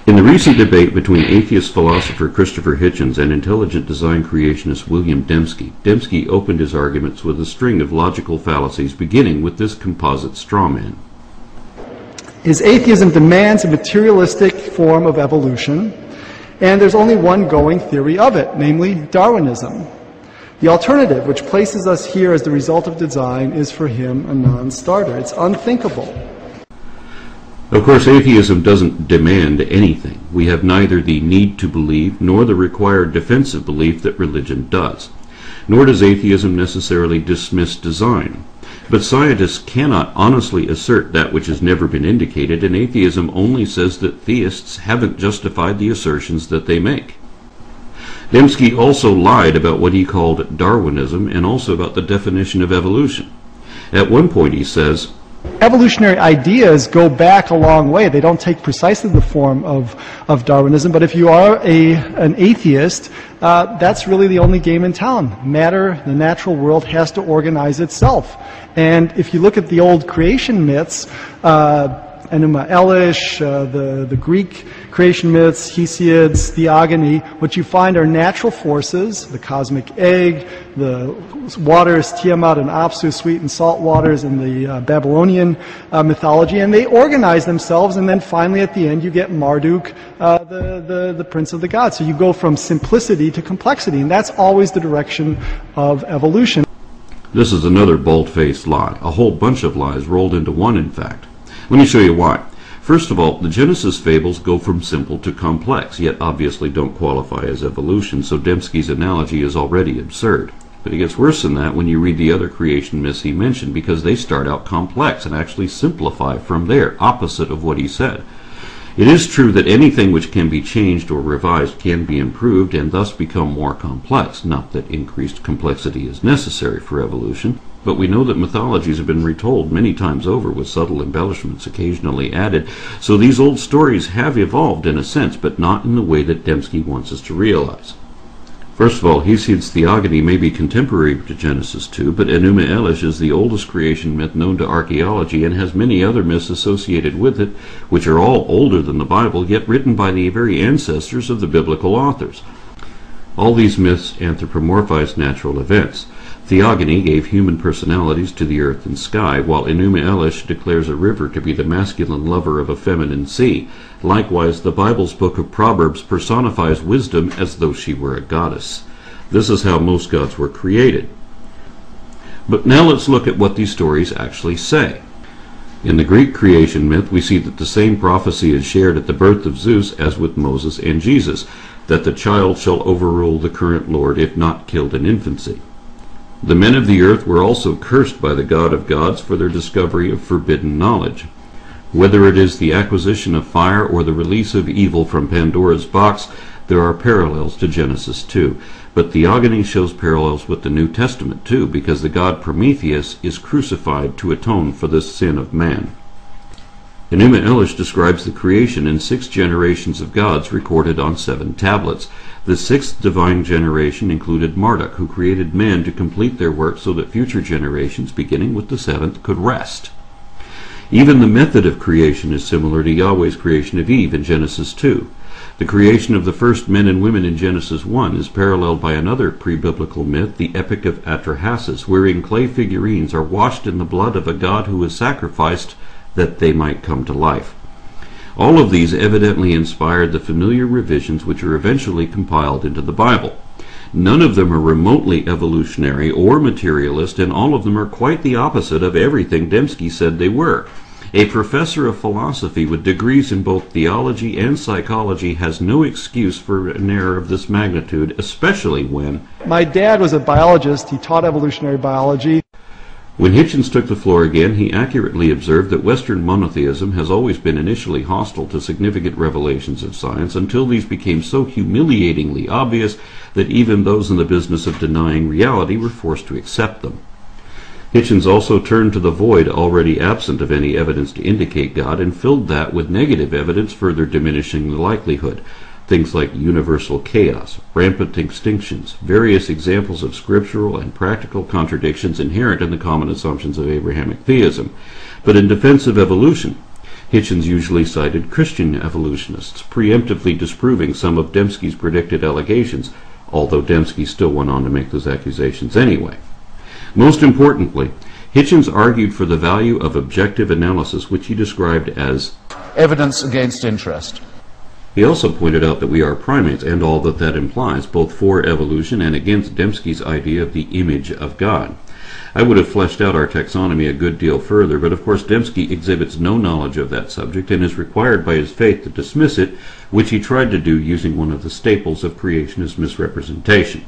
In the recent debate between atheist philosopher Christopher Hitchens and intelligent design creationist William Dembski, Dembski opened his arguments with a string of logical fallacies beginning with this composite straw man. His atheism demands a materialistic form of evolution, and there's only one going theory of it, namely Darwinism. The alternative, which places us here as the result of design, is for him a non-starter. It's unthinkable. Of course, atheism doesn't demand anything. We have neither the need to believe nor the required defensive belief that religion does. Nor does atheism necessarily dismiss design. But scientists cannot honestly assert that which has never been indicated, and atheism only says that theists haven't justified the assertions that they make. Dembski also lied about what he called Darwinism and also about the definition of evolution. At one point he says, evolutionary ideas go back a long way. They don't take precisely the form of Darwinism, but if you are an atheist, that's really the only game in town. Matter, the natural world, has to organize itself. And if you look at the old creation myths, Enuma Elish, the Greek creation myths, Hesiod's theogony, what you find are natural forces, the cosmic egg, the waters, Tiamat and Apsu, sweet and salt waters in the Babylonian mythology, and they organize themselves, and then finally at the end you get Marduk, the prince of the gods. So you go from simplicity to complexity, and that's always the direction of evolution. This is another bald-faced lie, a whole bunch of lies rolled into one, in fact. Let me show you why. First of all, the Genesis fables go from simple to complex, yet obviously don't qualify as evolution, so Dembski's analogy is already absurd. But it gets worse than that when you read the other creation myths he mentioned, because they start out complex and actually simplify from there, opposite of what he said. It is true that anything which can be changed or revised can be improved and thus become more complex, not that increased complexity is necessary for evolution. But we know that mythologies have been retold many times over with subtle embellishments occasionally added, so these old stories have evolved in a sense, but not in the way that Dembski wants us to realize. First of all, Hesiod's theogony may be contemporary to Genesis 2, but Enuma Elish is the oldest creation myth known to archaeology and has many other myths associated with it, which are all older than the Bible, yet written by the very ancestors of the biblical authors. All these myths anthropomorphize natural events. Theogony gave human personalities to the earth and sky, while Enuma Elish declares a river to be the masculine lover of a feminine sea. Likewise, the Bible's book of Proverbs personifies wisdom as though she were a goddess. This is how most gods were created. But now let's look at what these stories actually say. In the Greek creation myth, we see that the same prophecy is shared at the birth of Zeus as with Moses and Jesus, that the child shall overrule the current lord if not killed in infancy. The men of the earth were also cursed by the God of gods for their discovery of forbidden knowledge. Whether it is the acquisition of fire or the release of evil from Pandora's box, there are parallels to Genesis 2. But theogony shows parallels with the New Testament too, because the god Prometheus is crucified to atone for the sin of man. Enuma Elish describes the creation in 6 generations of gods recorded on 7 tablets. The 6th divine generation included Marduk, who created men to complete their work so that future generations, beginning with the 7th, could rest. Even the method of creation is similar to Yahweh's creation of Eve in Genesis 2. The creation of the first men and women in Genesis 1 is paralleled by another pre-biblical myth, the Epic of Atrahasis, wherein clay figurines are washed in the blood of a god who was sacrificed that they might come to life. All of these evidently inspired the familiar revisions which are eventually compiled into the Bible. None of them are remotely evolutionary or materialist, and all of them are quite the opposite of everything Dembski said they were. A professor of philosophy with degrees in both theology and psychology has no excuse for an error of this magnitude, especially when... My dad was a biologist. He taught evolutionary biology. When Hitchens took the floor again, he accurately observed that Western monotheism has always been initially hostile to significant revelations of science until these became so humiliatingly obvious that even those in the business of denying reality were forced to accept them. Hitchens also turned to the void already absent of any evidence to indicate God and filled that with negative evidence, further diminishing the likelihood. Things like universal chaos, rampant extinctions, various examples of scriptural and practical contradictions inherent in the common assumptions of Abrahamic theism. But in defense of evolution, Hitchens usually cited Christian evolutionists, preemptively disproving some of Dembski's predicted allegations, although Dembski still went on to make those accusations anyway. Most importantly, Hitchens argued for the value of objective analysis, which he described as evidence against interest. He also pointed out that we are primates and all that that implies, both for evolution and against Dembski's idea of the image of God. I would have fleshed out our taxonomy a good deal further, but of course Dembski exhibits no knowledge of that subject and is required by his faith to dismiss it, which he tried to do using one of the staples of creationist misrepresentation.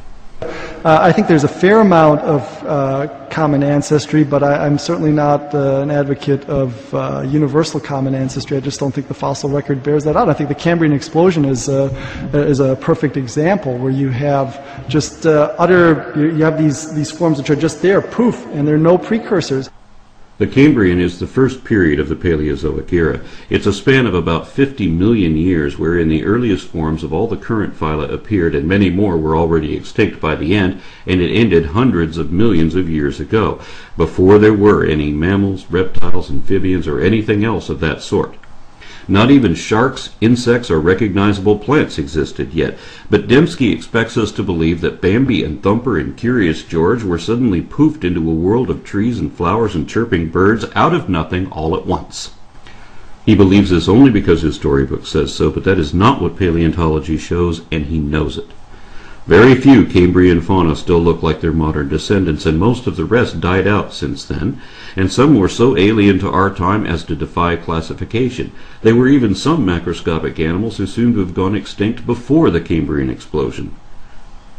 I think there's a fair amount of common ancestry, but I'm certainly not an advocate of universal common ancestry. I just don't think the fossil record bears that out. I think the Cambrian explosion is a perfect example where you have just you have these forms which are just there, poof, and there are no precursors. The Cambrian is the first period of the Paleozoic era. It's a span of about 50 million years wherein the earliest forms of all the current phyla appeared and many more were already extinct by the end, and it ended hundreds of millions of years ago, before there were any mammals, reptiles, amphibians, or anything else of that sort. Not even sharks, insects, or recognizable plants existed yet, but Dembski expects us to believe that Bambi and Thumper and Curious George were suddenly poofed into a world of trees and flowers and chirping birds out of nothing all at once. He believes this only because his storybook says so, but that is not what paleontology shows, and he knows it. Very few Cambrian fauna still look like their modern descendants, and most of the rest died out since then, and some were so alien to our time as to defy classification. There were even some macroscopic animals who seem to have gone extinct before the Cambrian explosion.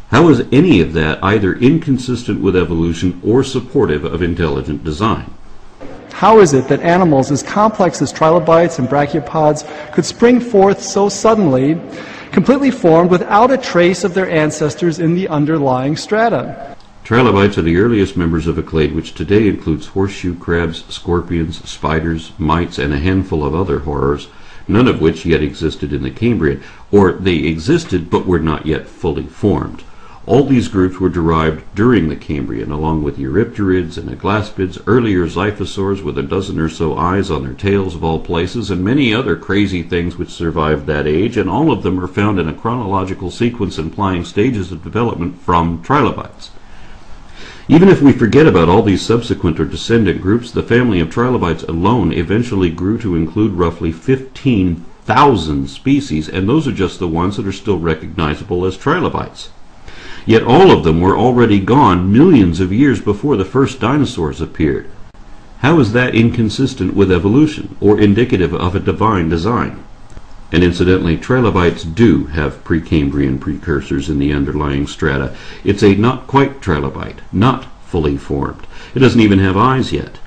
How is any of that either inconsistent with evolution or supportive of intelligent design? How is it that animals as complex as trilobites and brachiopods could spring forth so suddenly, completely formed without a trace of their ancestors in the underlying strata? Trilobites are the earliest members of a clade which today includes horseshoe crabs, scorpions, spiders, mites, and a handful of other horrors, none of which yet existed in the Cambrian, or they existed but were not yet fully formed. All these groups were derived during the Cambrian, along with Eurypterids and aglaspids, earlier xiphosaurs with a dozen or so eyes on their tails of all places, and many other crazy things which survived that age, and all of them are found in a chronological sequence implying stages of development from trilobites. Even if we forget about all these subsequent or descendant groups, the family of trilobites alone eventually grew to include roughly 15,000 species, and those are just the ones that are still recognizable as trilobites. Yet all of them were already gone millions of years before the first dinosaurs appeared. How is that inconsistent with evolution, or indicative of a divine design? And incidentally, trilobites do have Precambrian precursors in the underlying strata. It's a not quite trilobite, not fully formed. It doesn't even have eyes yet.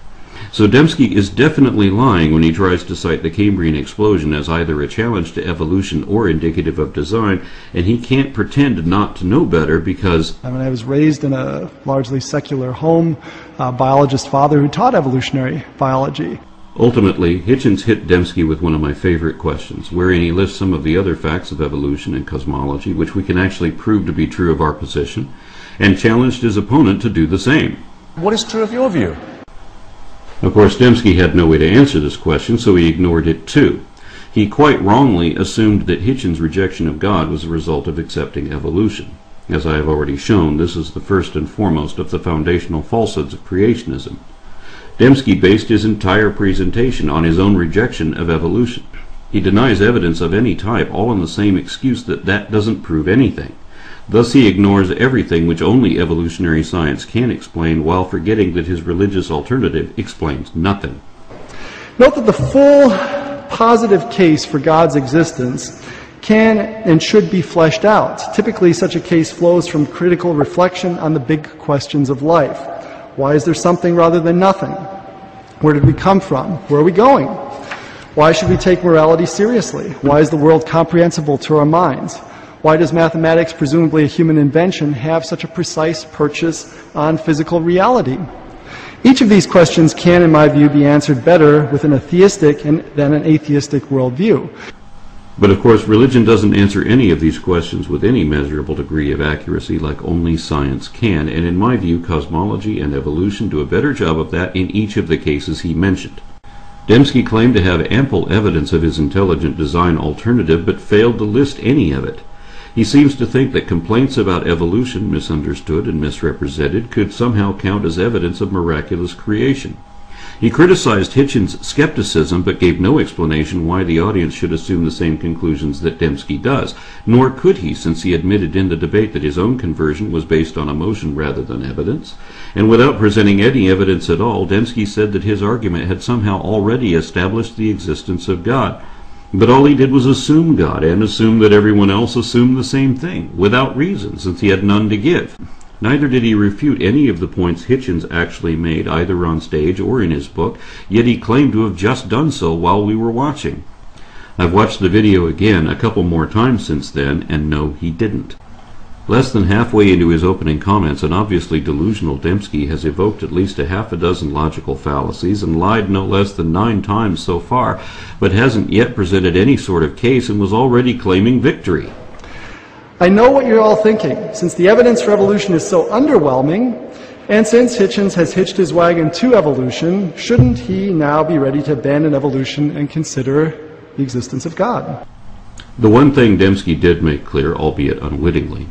So Dembski is definitely lying when he tries to cite the Cambrian explosion as either a challenge to evolution or indicative of design, and he can't pretend not to know better because... I was raised in a largely secular home, a biologist father who taught evolutionary biology. Ultimately, Hitchens hit Dembski with one of my favorite questions, wherein he lists some of the other facts of evolution and cosmology, which we can actually prove to be true of our position, and challenged his opponent to do the same. What is true of your view? Of course, Dembski had no way to answer this question, so he ignored it too. He quite wrongly assumed that Hitchens' rejection of God was a result of accepting evolution. As I have already shown, this is the first and foremost of the foundational falsehoods of creationism. Dembski based his entire presentation on his own rejection of evolution. He denies evidence of any type, all on the same excuse that that doesn't prove anything. Thus he ignores everything which only evolutionary science can explain, while forgetting that his religious alternative explains nothing. Note that the full positive case for God's existence can and should be fleshed out. Typically, such a case flows from critical reflection on the big questions of life. Why is there something rather than nothing? Where did we come from? Where are we going? Why should we take morality seriously? Why is the world comprehensible to our minds? Why does mathematics, presumably a human invention, have such a precise purchase on physical reality? Each of these questions can, in my view, be answered better with an atheistic than an atheistic worldview. But of course, religion doesn't answer any of these questions with any measurable degree of accuracy like only science can, and in my view, cosmology and evolution do a better job of that in each of the cases he mentioned. Dembski claimed to have ample evidence of his intelligent design alternative, but failed to list any of it. He seems to think that complaints about evolution, misunderstood and misrepresented, could somehow count as evidence of miraculous creation. He criticized Hitchens' skepticism, but gave no explanation why the audience should assume the same conclusions that Dembski does, nor could he, since he admitted in the debate that his own conversion was based on emotion rather than evidence. And without presenting any evidence at all, Dembski said that his argument had somehow already established the existence of God. But all he did was assume God, and assume that everyone else assumed the same thing, without reason, since he had none to give. Neither did he refute any of the points Hitchens actually made, either on stage or in his book, yet he claimed to have just done so while we were watching. I've watched the video again a couple more times since then, and no, he didn't. Less than halfway into his opening comments, an obviously delusional Dembski has evoked at least a half a dozen logical fallacies and lied no less than 9 times so far, but hasn't yet presented any sort of case and was already claiming victory. I know what you're all thinking. Since the evidence for evolution is so underwhelming, and since Hitchens has hitched his wagon to evolution, shouldn't he now be ready to abandon evolution and consider the existence of God? The one thing Dembski did make clear, albeit unwittingly,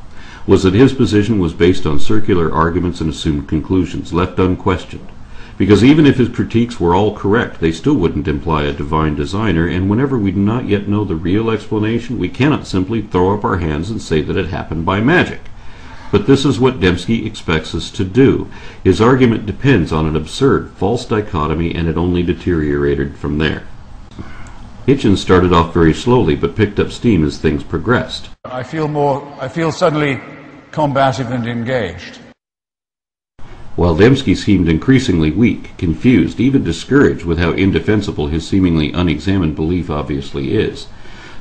was that his position was based on circular arguments and assumed conclusions, left unquestioned. Because even if his critiques were all correct, they still wouldn't imply a divine designer, and whenever we do not yet know the real explanation, we cannot simply throw up our hands and say that it happened by magic. But this is what Dembski expects us to do. His argument depends on an absurd, false dichotomy, and it only deteriorated from there. Hitchens started off very slowly, but picked up steam as things progressed. I feel suddenly combative and engaged. While Dembski seemed increasingly weak, confused, even discouraged with how indefensible his seemingly unexamined belief obviously is.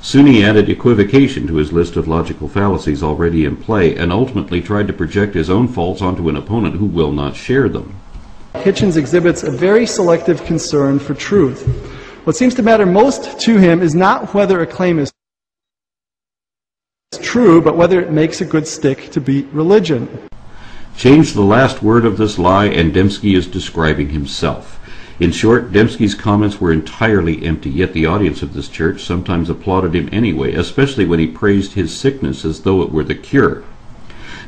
Soon he added equivocation to his list of logical fallacies already in play, and ultimately tried to project his own faults onto an opponent who will not share them. Hitchens exhibits a very selective concern for truth. What seems to matter most to him is not whether a claim is true, but whether it makes a good stick to beat religion. Change the last word of this lie, and Dembski is describing himself. In short, Dembski's comments were entirely empty, yet the audience of this church sometimes applauded him anyway, especially when he praised his sickness as though it were the cure.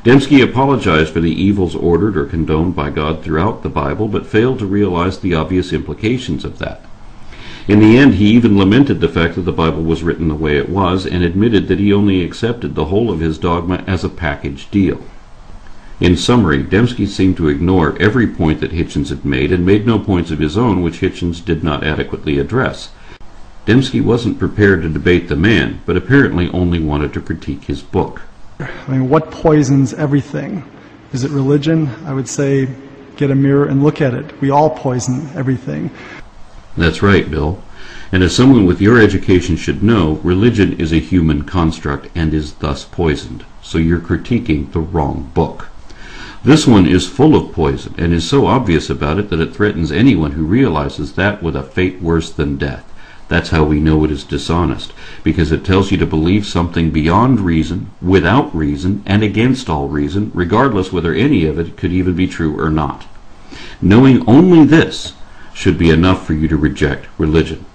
Dembski apologized for the evils ordered or condoned by God throughout the Bible, but failed to realize the obvious implications of that. In the end, he even lamented the fact that the Bible was written the way it was, and admitted that he only accepted the whole of his dogma as a package deal. In summary, Dembski seemed to ignore every point that Hitchens had made, and made no points of his own which Hitchens did not adequately address. Dembski wasn't prepared to debate the man, but apparently only wanted to critique his book. I mean, what poisons everything? Is it religion? I would say, get a mirror and look at it. We all poison everything. That's right, Bill. And as someone with your education should know, religion is a human construct and is thus poisoned. So you're critiquing the wrong book. This one is full of poison, and is so obvious about it that it threatens anyone who realizes that with a fate worse than death. That's how we know it is dishonest, because it tells you to believe something beyond reason, without reason, and against all reason, regardless whether any of it could even be true or not. Knowing only this should be enough for you to reject religion.